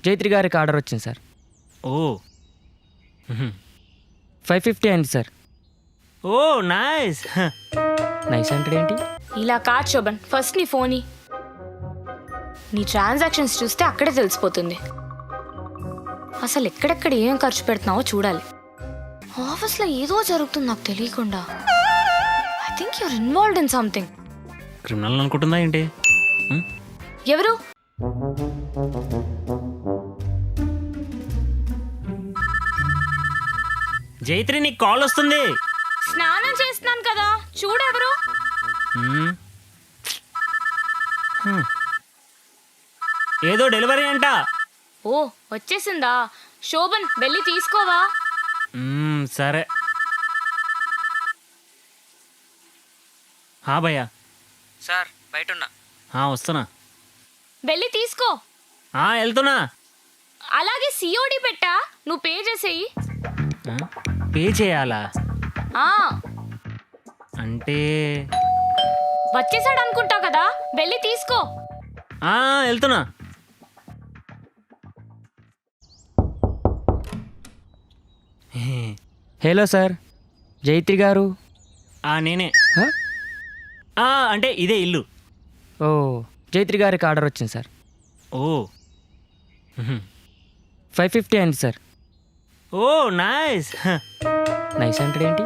జైత్రి గారికి ఆర్డర్ వచ్చింది సార్. ఓ 550 అయింది సార్. ఓ నైస్. నైస్ అంటే ఏంటి? ఇలా కాదు శోభన్, ఫస్ట్ నీ ఫోన్ నీ ట్రాన్సాక్షన్స్ చూస్తే అక్కడే తెలిసిపోతుంది. అసలు ఎక్కడెక్కడ ఏం ఖర్చు పెడుతున్నావో చూడాలి. ఆఫీస్లో ఏదో జరుగుతుంది నాకు తెలియకుండా. I think you're involved in something. Criminal అనుకుంటుందా ఏంటి? ఎవరు? జైత్రి నీకు కాల్ వస్తుంది. స్నానం చేస్తున్నాను కదా, చూడెవరు. ఏదో డెలివరీ అంట. ఓ వచ్చేసిందా? శోభన్ వెళ్ళి తీసుకోవా? సరే. భయ్యా. సార్ బయట ఉన్నా. వస్తున్నా. వెళ్ళి తీసుకో. వెళ్తున్నా. అలాగే సిఓడి పెట్టా, నువ్వు పే చేసేయి. పే చేయాలా? అంటే వచ్చేసాడు అనుకుంటా కదా, వెళ్ళి తీసుకో. వెళ్తున్నా. హలో సార్, జైత్రి గారు. నేనే. హ? అంటే ఇదే ఇల్లు. ఓ జైత్రి గారికి ఆర్డర్ వచ్చింది సార్. ఓ 550 అయింది సార్. ఓ నైస్. నైస్ అంటే ఏంటి?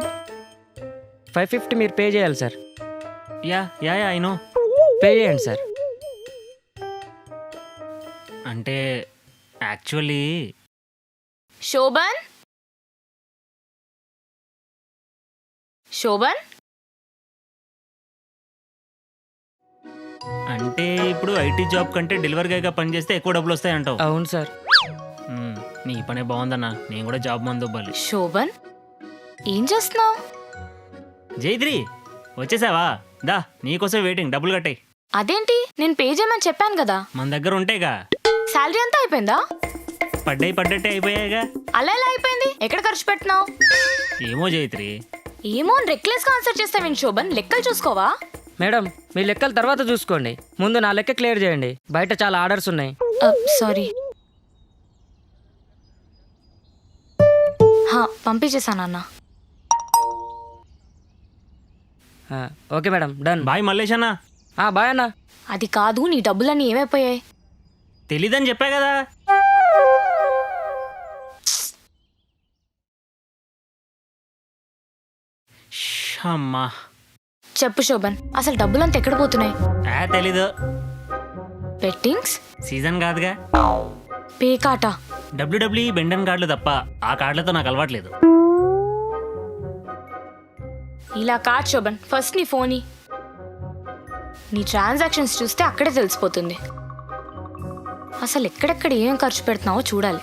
550 మీరు పే చేయాలి sir. Yeah I know. Pay చేయండి సార్. అంటే యాక్చువల్లీ శోభన్, శోభన్, అంటే ఇప్పుడు ఐటీ జాబ్ కంటే డెలివరీ గాయగా పనిచేస్తే ఎక్కువ డబ్బులు వస్తాయంటావు. అవును సార్. నీ పనే బాగుందన్నా, నేను కూడా జాబ్ మందు ఇవ్వాలి. శోభన్ ఏం చేస్తున్నావు? జైత్రి వచ్చేసావా? దా నీకోసం వెయిటింగ్. డబ్బులు కట్టాయి. అదేంటి, నేను పే చేయమని చెప్పాను కదా. మన దగ్గర ఉంటాయిగా. శాలరీ అంతా అయిపోయిందా? పడ్డట్టే అయిపోయాయిగా. అలా ఎలా అయిపోయింది? ఎక్కడ ఖర్చు పెట్టినావు? ఏమో జైత్రి. ఏమో రెక్లెస్ గా ఆన్సర్ చేస్తావేంటి శోభన్? లెక్కలు చూసుకోవా? మేడం మీ లెక్కలు తర్వాత చూసుకోండి, ముందు నా లెక్క క్లియర్ చేయండి. బయట చాలా ఆర్డర్స్ ఉన్నాయి. సారీ. పంపించేసానన్నా. Okay madam, done. Bye Mallesh అన్న. బాయ్ అన్న. అది కాదు, నీ డబ్బులన్నీ ఏమైపోయాయి? తెలీదని చెప్పా కదా. అమ్మా. చెప్పు శోభన్, అసలు డబ్బులంతా ఎక్కడ పోతున్నాయి? తెలీదు. బెట్టింగ్స్ సీజన్ కాదుగా. పేకాట, డబ్ల్యూడబ్ల్యూఈ బెండన్ కార్డులు తప్ప ఆ కార్డులతో నాకు అలవాట్లేదు. ఇలా కాదు శోభన్, ఫస్ట్ నీ ఫోన్ నీ ట్రాన్సాక్షన్స్ చూస్తే అక్కడే తెలిసిపోతుంది. అసలు ఎక్కడెక్కడ ఏం ఖర్చు పెడుతున్నావో చూడాలి.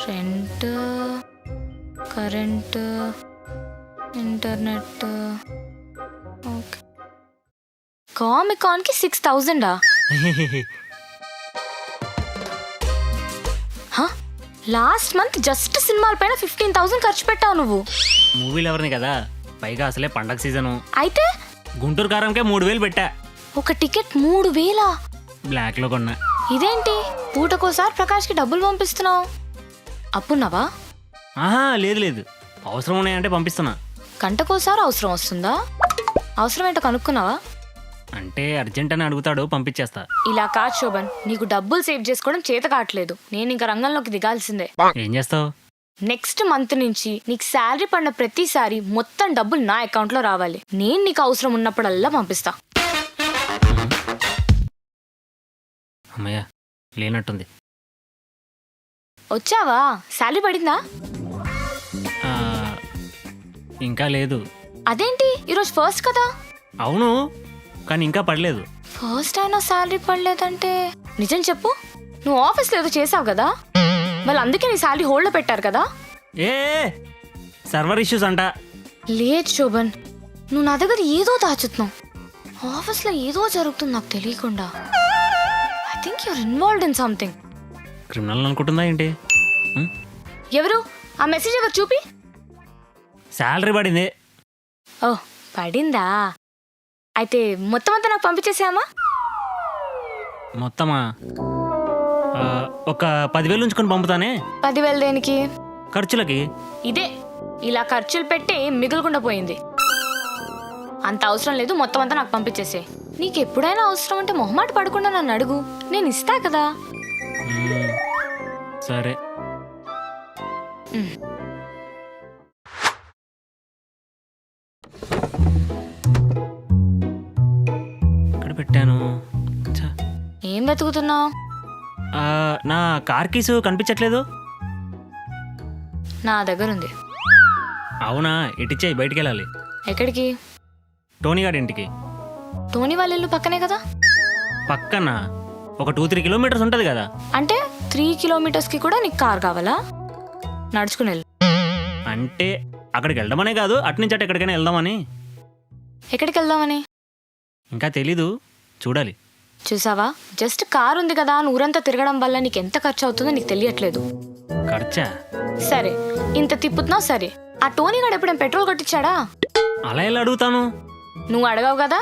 Rent, current, internet. ఓకే, కామికాన్కి 6000. లాస్ట్ మంత్ జస్ట్ సినిమాల పైన 15,000 ఖర్చు పెట్టావు నువ్వు. మూవీలు ఎవరిని కదా, పైగా అసలే పండగ సీజను. అయితే గుంటూరు కారంకే 3000 పెట్టా. ఒక టికెట్ 3000? బ్లాక్ లో కొన్నా. ఇదేంటి పూటకోసారి ప్రకాష్కి డబ్బులు పంపిస్తున్నావు? అప్పున్నావా? లేదు, అవసరం ఉన్నాయంటే పంపిస్తున్నా. గంటకోసారి అవసరం వస్తుందా? అవసరం ఏంటో కనుక్కున్నావా? అంటే అర్జెంట్ అని అడుగుతాడు, పంపించేస్తా. ఇలా కాదు శోభన్, నీకు డబ్బులు సేవ్ చేసుకోవడం చేత కావట్లేదు. నేను ఇంకా రంగంలోకి దిగాల్సిందే. ఏం చేస్తావు? నెక్స్ట్ మంత్ నుంచి నీకు శాలరీ పడిన ప్రతిసారి మొత్తం డబ్బులు నా అకౌంట్ లో రావాలి. నేను నీకు అవసరం ఉన్నప్పుడల్లా పంపిస్తా. అమ్మయ్య, లేనట్టుంది. వచ్చావా? శాలరీ పడిందా? ఇంకా లేదు. అదేంటి, ఈరోజు ఫస్ట్ కదా? అవును, కానీ ఇంకా పడలేదు. ఫస్ట్ అయినా శాలరీ పడలేదంటే నిజం చెప్పు. నువ్వు ఆఫీస్లో ఏదో చేసావు కదా, వాళ్ళు అందుకే నీ శాలరీ హోల్డ్లో పెట్టారు కదా? సర్వర్ ఇష్యూస్ అంట. లేదు శోభన్, నువ్వు నా దగ్గర ఏదో దాచుతున్నావు. ఆఫీస్లో ఏదో జరుగుతుంది నాకు తెలియకుండా. I think you're involved in something. Criminal అనుకుంటుందా ఏంటి? ఎవరు? ఆ మెసేజ్ ఎవరు చూపి. శాలరీ పడింది. ఓ పడిందా? అయితే మొత్తం అంతా నాకు పంపించేసామా? మొత్తమా? ఒక 10,000 ఉంచుకొని పంపుతానే 10,000 దేనికి? ఖర్చులకి. ఇదే ఇలా ఖర్చులు పెట్టి మిగులుకుండా పోయింది. అంత అవసరం లేదు, మొత్తం అంతా నాకు పంపించేసే. నీకు ఎప్పుడైనా అవసరం అంటే మొహమాట పడకుండా నన్ను అడుగు, నేను ఇస్తా కదా. సరే. ఎక్కడ పెట్టాను? ఛ. ఏం వెతుకుతున్నావు? నా కార్ కీసు కనిపించట్లేదు. నా దగ్గర ఉంది. అవునా? ఇటిచ్చేయి, బయటికి వెళ్ళాలి. ఎక్కడికి? టోనీ గారి ఇంటికి. టోనీ వాళ్ళ ఇల్లు పక్కనే కదా. పక్కన ఒక 2-3 కిలోమీటర్స్ ఉంటుంది కదా. అంటే 3 కిలోమీటర్స్కి కూడా నీకు కార్ కావాలా? నడుచుకుని వెళ్ళు. అంటే అక్కడికి వెళ్ళడమనే కాదు, అట్నుంచి అటు ఎక్కడికైనా వెళ్దామని. ఎక్కడికి వెళ్దామని? ఇంకా తెలీదు, చూడాలి. చూసావా, జస్ట్ కార్ ఉంది కదా, ఊరంతా తిరగడం వల్ల నీకు ఎంత ఖర్చు అవుతుందో నీకు తెలియట్లేదు. ఖర్చా? సరే, ఇంత తిప్పుతున్నావు సరే. ఆ టోనీ గాడు ఎప్పుడేం పెట్రోల్ కొట్టించాడా? అలా ఎలా అడుగుతాను? నువ్వు అడగావు కదా,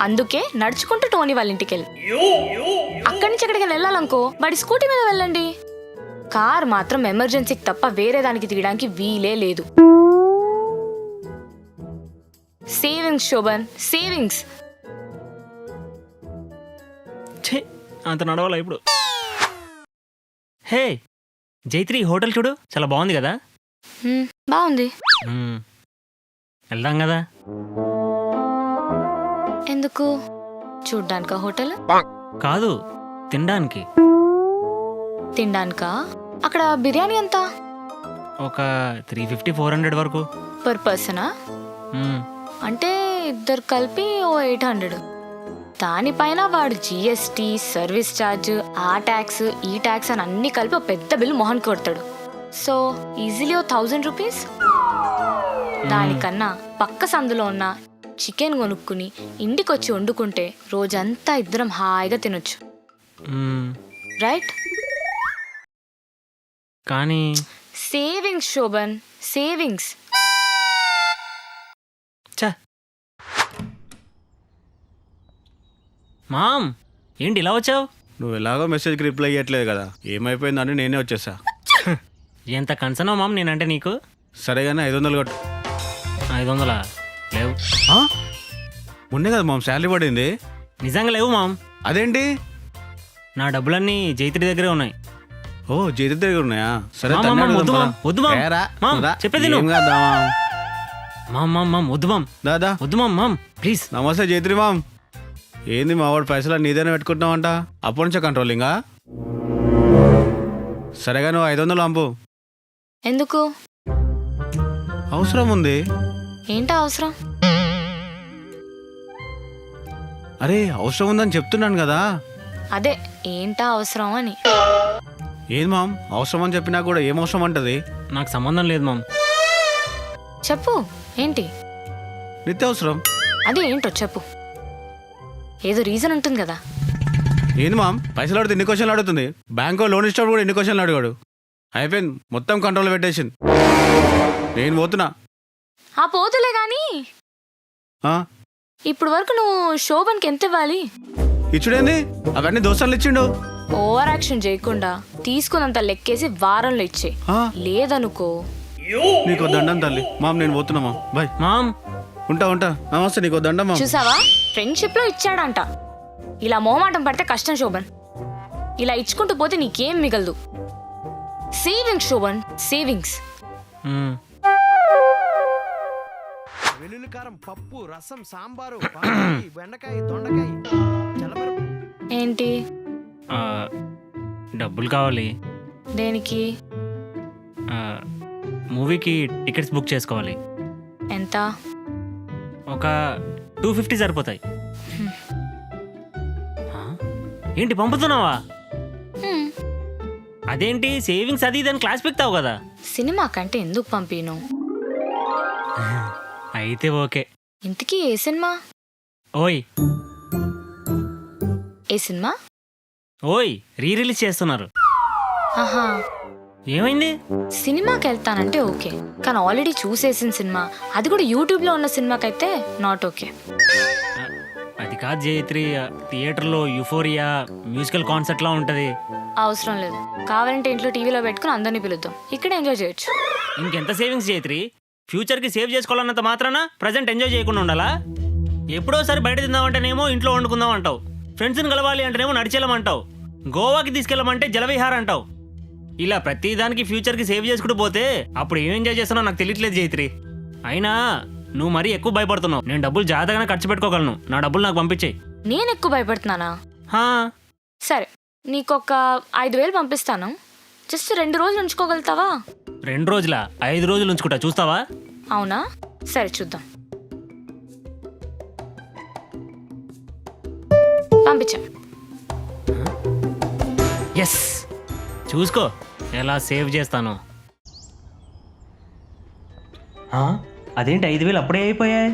అందుకే నడుచుకుంటూ టోనీ వాళ్ళ ఇంటికి వెళ్ళి అక్కడి నుంచి ఎక్కడికి వెళ్ళాలనుకో వాడి స్కూటీ మీద వెళ్ళండి. కార్ మాత్రం ఎమర్జెన్సీకి తప్ప వేరే దానికి తీయడానికి వీలే లేదు. Savings Shobhan, savings. ఛే, అంత నడవాలా ఇప్పుడు? హే జైత్రి, హోటల్ చూడు, చాలా బాగుంది కదా. బాగుంది. వెళ్దాం కదా. ఎందుకు? చూడ్డానికా హోటల్? కాదు, తినడానికి. తినడానికా? అక్కడ బిర్యానీ ఎంత? ఒక 350-400 వరకు పర్ పర్సనా? అంటే ఇద్దరు కలిపి ఓ 800. దానిపైన వాడు జిఎస్టీ, సర్వీస్ ఛార్జ్, ఆ ట్యాక్స్ ఈ ట్యాక్స్ అని అన్ని కలిపి ఒక పెద్ద బిల్లు మొహన్కి కొడతాడు. సో ఈజీలీ ఓ 1000 రూపీస్. దానికన్నా పక్క సందులో ఉన్న చికెన్ కొనుక్కుని ఇంటికొచ్చి వండుకుంటే రోజంతా ఇద్దరం హాయిగా తినొచ్చు. రైట్? కానీ సేవింగ్స్ శోభన్, సేవింగ్స్. మామ్, ఏంటి ఇలా వచ్చావు? నువ్వు ఎలాగో మెసేజ్కి రిప్లై ఇవ్వట్లేదు కదా, ఏమైపోయిందని నేనే వచ్చేసా. ఎంత కన్సర్న్ మామ్ నేనంటే నీకు. సరే కానీ 500 కొట్టు. 500 లేవు. మొన్నే కదా మామ్ శాలరీ పడింది. నిజంగా లేవు మామ్. అదేంటి? నా డబ్బులన్నీ జైత్రి దగ్గరే ఉన్నాయి. ఓ జైత్రి దగ్గర ఉన్నాయా? సరే మామ్, తన్నే మామ్, అడుగుదాం వద్దు పద. మామ్, వద్దు మామ్. ఏరా, మామ్, రా. చెప్పేది ఏం నువ్వు. కాదా మామ్, వద్దు మామ్, దాదా. ప్లీజ్. నమస్తే జైత్రి మామ్. ఏంది మా వాడు పైసలు నీదేనే పెట్టుకుంటున్నావంట? అప్పటి నుంచే కంట్రోలింగా? సరేగా నువ్వు 500 పంపు. ఎందుకు? అవసరం ఉంది. ఏంటా అవసరం? అరే అవసరం ఉందని చెప్తున్నాను కదా. అదే ఏంటా అవసరం అని. ఏది మామ్, అవసరం అని చెప్పినా కూడా ఏం అవసరం అంటది? నాకు సంబంధం లేదు మామ్. చెప్పు ఏంటి? నిత్యావసరం. అది ఏంటో చెప్పు. ఏదో రీజన్ ఉంటుంది కదా. ఏంది మామ్, పైసలు అడితే ఎన్ని క్వశ్చన్లు అడుగుతుంది? బ్యాంకో లోన్ ఇచ్చినప్పుడు కూడా ఎన్ని క్వశ్చన్లు అడిగాడు. అయిపోయింది, మొత్తం కంట్రోల్ పెట్టేసింది. నేను పోతున్నా. ఆ పోతులే గాని ఇప్పుడు వరకు నువ్వు శోభన్కి ఎంత ఇవ్వాలి? ఇచ్చుడేంది? అవన్నీ దోస్తాలు ఇచ్చిండు. ఓవర్ యాక్షన్ చేయకుండా తీసుకున్నంత లెక్కేసి వారంలో ఇచ్చే. లేదనుకో నీకు దండం తల్లి. మామ్ నేను పోతున్నా మామ్, బాయ్. మామ్, ఉంటా. నమస్తే, నీకు దండం మామ్. చూసావా, ఫ్రెండ్షిప్ లో ఇచ్చాడంట. ఇలా మోమాటం పడితే కష్టం శోభన్. ఇలా ఇచ్చుకుంటూ పోతే నీకేం మిగలదు. Savings Shobhan, savings. వెల్లుల్లి కారం, పప్పు, రసం, సాంబారు, బెండకాయ, దొండకాయ. ఏంటి? డబ్బులు కావాలి. దేనికి? మూవీకి టికెట్స్ బుక్ చేసుకోవాలి. ఎంత? ఒక 250 సరిపోతాయి. ఏంటి పంపుతున్నావా? అదేంటి సేవింగ్స్ అది ఇదని క్లాస్ పెక్తావు కదా. సినిమా కంటే ఎందుకు పంపిను? అయితే ఓకే. ఇంతకీ ఏ సినిమా? ఓయ్ ఏ సినిమా? ఓయ్ రీ రిలీజ్ చేస్తున్నారు. ఆహా, ఏమైంది? సినిమాకి వెళ్తానంటే ఓకే, కానీ ఆల్రెడీ చూసేసిన సినిమా, అది కూడా యూట్యూబ్లో ఉన్న సినిమాకైతే నాట్ ఓకే. అది అది కాదు జైత్రి, థియేటర్లో యూఫోరియా మ్యూజికల్ కాన్సర్ట్లా ఉంటుంది. అవసరం లేదు, కావాలంటే ఇంట్లో టీవీలో పెట్టుకుని అందరినీ పిలుద్దాం, ఇక్కడ ఎంజాయ్ చేయొచ్చు. ఇంకెంత సేవింగ్స్ జైత్రి? ఫ్యూచర్కి సేవ్ చేసుకోవాలన్నంత మాత్రాన ప్రజెంట్ ఎంజాయ్ చేయకుండా ఉండాలా? ఎప్పుడోసారి బయట తిందామంటేనేమో ఇంట్లో వండుకుందాం అంటావు, ఫ్రెండ్స్ని కలవాలి అంటేనేమో నడిచెళ్ళమంటావు, గోవాకి తీసుకెళ్ళమంటే జలవిహార్ అంటావు. ఇలా ప్రతిదానికి ఫ్యూచర్కి సేవ్ చేసుకుంటూ పోతే అప్పుడు ఏం ఎంజాయ్ చేస్తున్నావు నాకు తెలియట్లేదు జైత్రి. అయినా నువ్వు మరీ ఎక్కువ భయపడుతున్నావు. నేను డబ్బులు జాగ్రత్తగానే ఖర్చు పెట్టుకోగలను, నా డబ్బులు నాకు పంపించేయి. నేను ఎక్కువ భయపడుతున్నానా? హా, సరే, నీకొక 5,000 పంపిస్తాను, జస్ట్ 2 రోజులు ఉంచుకోగలుగుతావా? 2 రోజులా? 5 రోజులు ఉంచుకుంటా, చూస్తావా? అవునా, సరే చూద్దాం. పంపించా. ఎస్, చూసుకో ఎలా సేవ్ చేస్తాను. అదేంటి 5,000 అప్పుడే అయిపోయాయి?